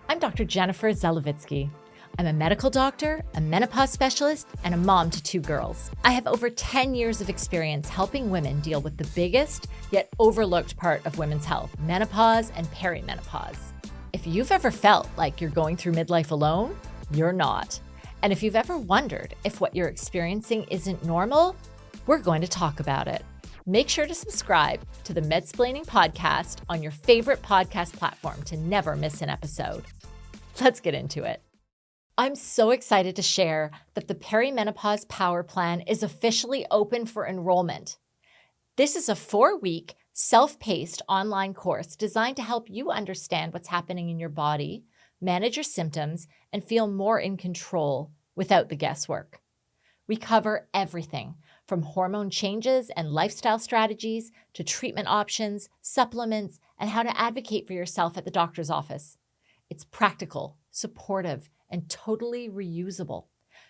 I'm Dr. Jennifer Zelovitsky. I'm a medical doctor, a menopause specialist, and a mom to 2 girls. I have over 10 years of experience helping women deal with the biggest yet overlooked part of women's health, menopause and perimenopause. If you've ever felt like you're going through midlife alone, you're not. And if you've ever wondered if what you're experiencing isn't normal, we're going to talk about it. Make sure to subscribe to the Medsplaining podcast on your favorite podcast platform to never miss an episode. Let's get into it. I'm so excited to share that the Perimenopause Power Plan is officially open for enrollment. This is a 4-week, self-paced online course designed to help you understand what's happening in your body, manage your symptoms, and feel more in control without the guesswork. We cover everything from hormone changes and lifestyle strategies to treatment options, supplements, and how to advocate for yourself at the doctor's office. It's practical, supportive, and totally reusable.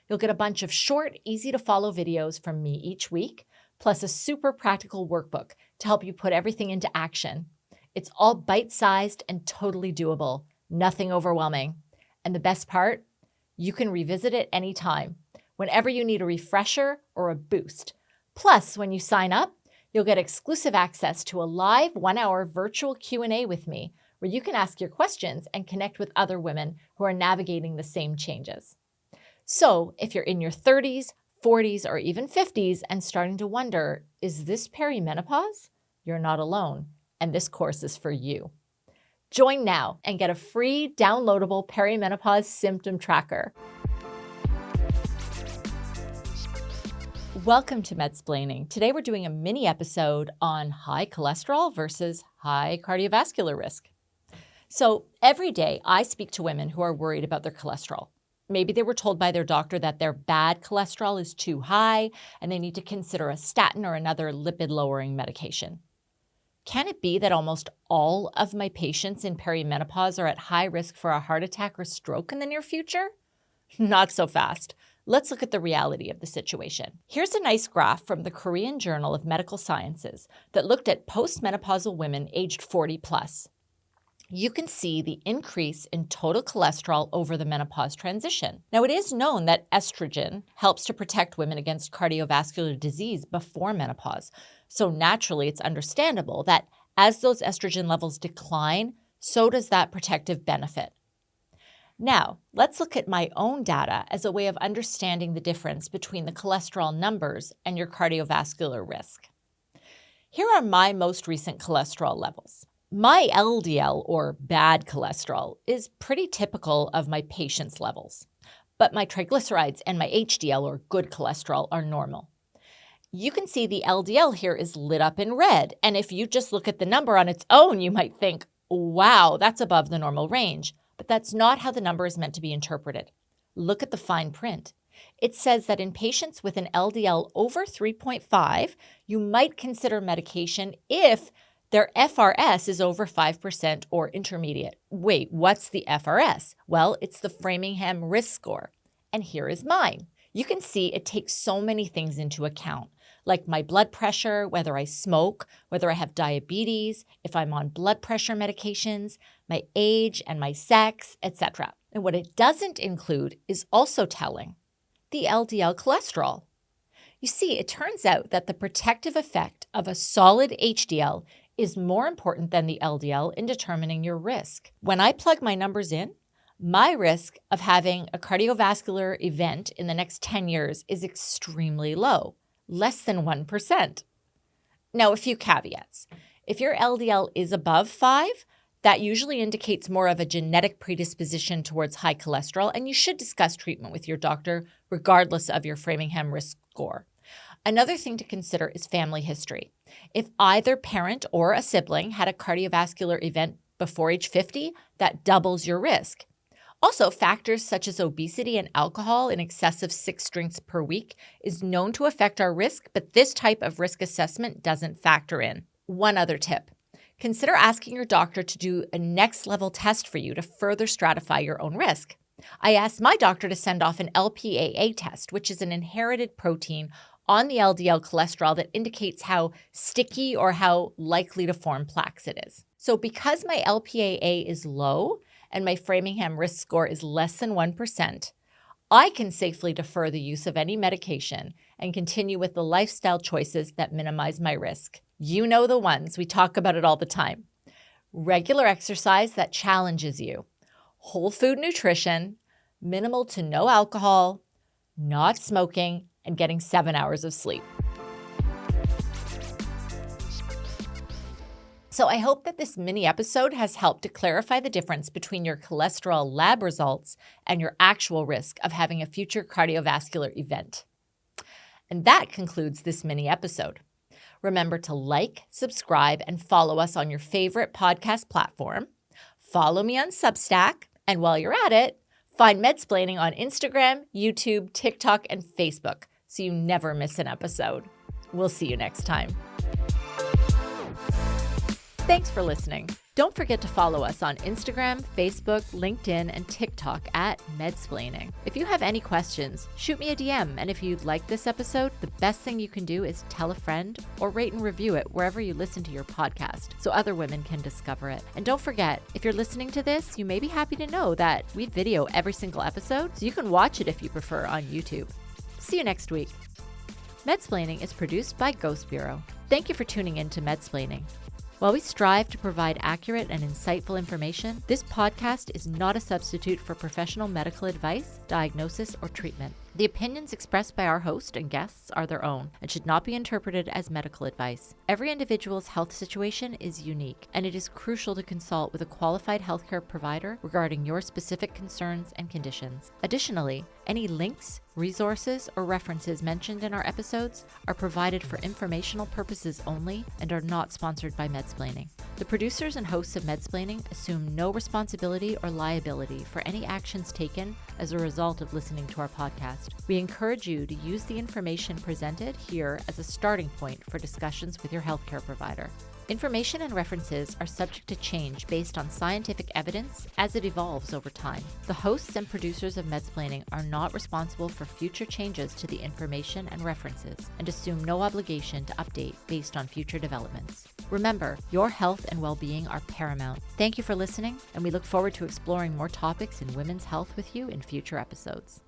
You'll get a bunch of short, easy-to-follow videos from me each week, plus a super practical workbook to help you put everything into action. It's all bite-sized and totally doable, nothing overwhelming. And the best part? You can revisit it anytime, whenever you need a refresher or a boost. Plus, when you sign up, you'll get exclusive access to a live 1-hour virtual Q&A with me, where you can ask your questions and connect with other women who are navigating the same changes. So if you're in your 30s, 40s, or even 50s and starting to wonder, is this perimenopause? You're not alone, and this course is for you. Join now and get a free downloadable perimenopause symptom tracker. Welcome to Medsplaining. Today we're doing a mini episode on high cholesterol versus high cardiovascular risk. So every day I speak to women who are worried about their cholesterol. Maybe they were told by their doctor that their bad cholesterol is too high and they need to consider a statin or another lipid-lowering medication. Can it be that almost all of my patients in perimenopause are at high risk for a heart attack or stroke in the near future? Not so fast. Let's look at the reality of the situation. Here's a nice graph from the Korean Journal of Medical Sciences that looked at postmenopausal women aged 40 plus. You can see the increase in total cholesterol over the menopause transition. Now, it is known that estrogen helps to protect women against cardiovascular disease before menopause. So naturally, it's understandable that as those estrogen levels decline, so does that protective benefit. Now, let's look at my own data as a way of understanding the difference between the cholesterol numbers and your cardiovascular risk. Here are my most recent cholesterol levels. My LDL, or bad cholesterol, is pretty typical of my patient's levels, but my triglycerides and my HDL, or good cholesterol, are normal. You can see the LDL here is lit up in red, and if you just look at the number on its own, you might think, wow, that's above the normal range, but that's not how the number is meant to be interpreted. Look at the fine print. It says that in patients with an LDL over 3.5, you might consider medication if their FRS is over 5% or intermediate. Wait, what's the FRS? Well, it's the Framingham Risk Score. And here is mine. You can see it takes so many things into account, like my blood pressure, whether I smoke, whether I have diabetes, if I'm on blood pressure medications, my age and my sex, etc. And what it doesn't include is also telling, the LDL cholesterol. You see, it turns out that the protective effect of a solid HDL is more important than the LDL in determining your risk. When I plug my numbers in, my risk of having a cardiovascular event in the next 10 years is extremely low, less than 1%. Now, a few caveats. If your LDL is above 5, that usually indicates more of a genetic predisposition towards high cholesterol, and you should discuss treatment with your doctor regardless of your Framingham Risk Score. Another thing to consider is family history. If either parent or a sibling had a cardiovascular event before age 50, that doubles your risk. Also, factors such as obesity and alcohol in excess of 6 drinks per week is known to affect our risk, but this type of risk assessment doesn't factor in. One other tip. Consider asking your doctor to do a next-level test for you to further stratify your own risk. I asked my doctor to send off an LPAA test, which is an inherited protein on the LDL cholesterol that indicates how sticky or how likely to form plaques it is. So because my LPAA is low and my Framingham risk score is less than 1%, I can safely defer the use of any medication and continue with the lifestyle choices that minimize my risk. You know the ones, we talk about it all the time. Regular exercise that challenges you, whole food nutrition, minimal to no alcohol, not smoking, and getting 7 hours of sleep. So I hope that this mini episode has helped to clarify the difference between your cholesterol lab results and your actual risk of having a future cardiovascular event. And that concludes this mini episode. Remember to like, subscribe, and follow us on your favorite podcast platform. Follow me on Substack, and while you're at it, find Medsplaining on Instagram, YouTube, TikTok, and Facebook so you never miss an episode. We'll see you next time. Thanks for listening. Don't forget to follow us on Instagram, Facebook, LinkedIn, and TikTok at Medsplaining. If you have any questions, shoot me a DM. And if you like this episode, the best thing you can do is tell a friend or rate and review it wherever you listen to your podcast so other women can discover it. And don't forget, if you're listening to this, you may be happy to know that we video every single episode, so you can watch it if you prefer on YouTube. See you next week. Medsplaining is produced by Ghost Bureau. Thank you for tuning in to Medsplaining. While we strive to provide accurate and insightful information, this podcast is not a substitute for professional medical advice, diagnosis, or treatment. The opinions expressed by our host and guests are their own and should not be interpreted as medical advice. Every individual's health situation is unique, and it is crucial to consult with a qualified healthcare provider regarding your specific concerns and conditions. Additionally, any links, resources, or references mentioned in our episodes are provided for informational purposes only and are not sponsored by Medsplaining. The producers and hosts of Medsplaining assume no responsibility or liability for any actions taken as a result of listening to our podcast. We encourage you to use the information presented here as a starting point for discussions with your healthcare provider. Information and references are subject to change based on scientific evidence as it evolves over time. The hosts and producers of Medsplaining are not responsible for future changes to the information and references and assume no obligation to update based on future developments. Remember, your health and well-being are paramount. Thank you for listening, and we look forward to exploring more topics in women's health with you in future episodes.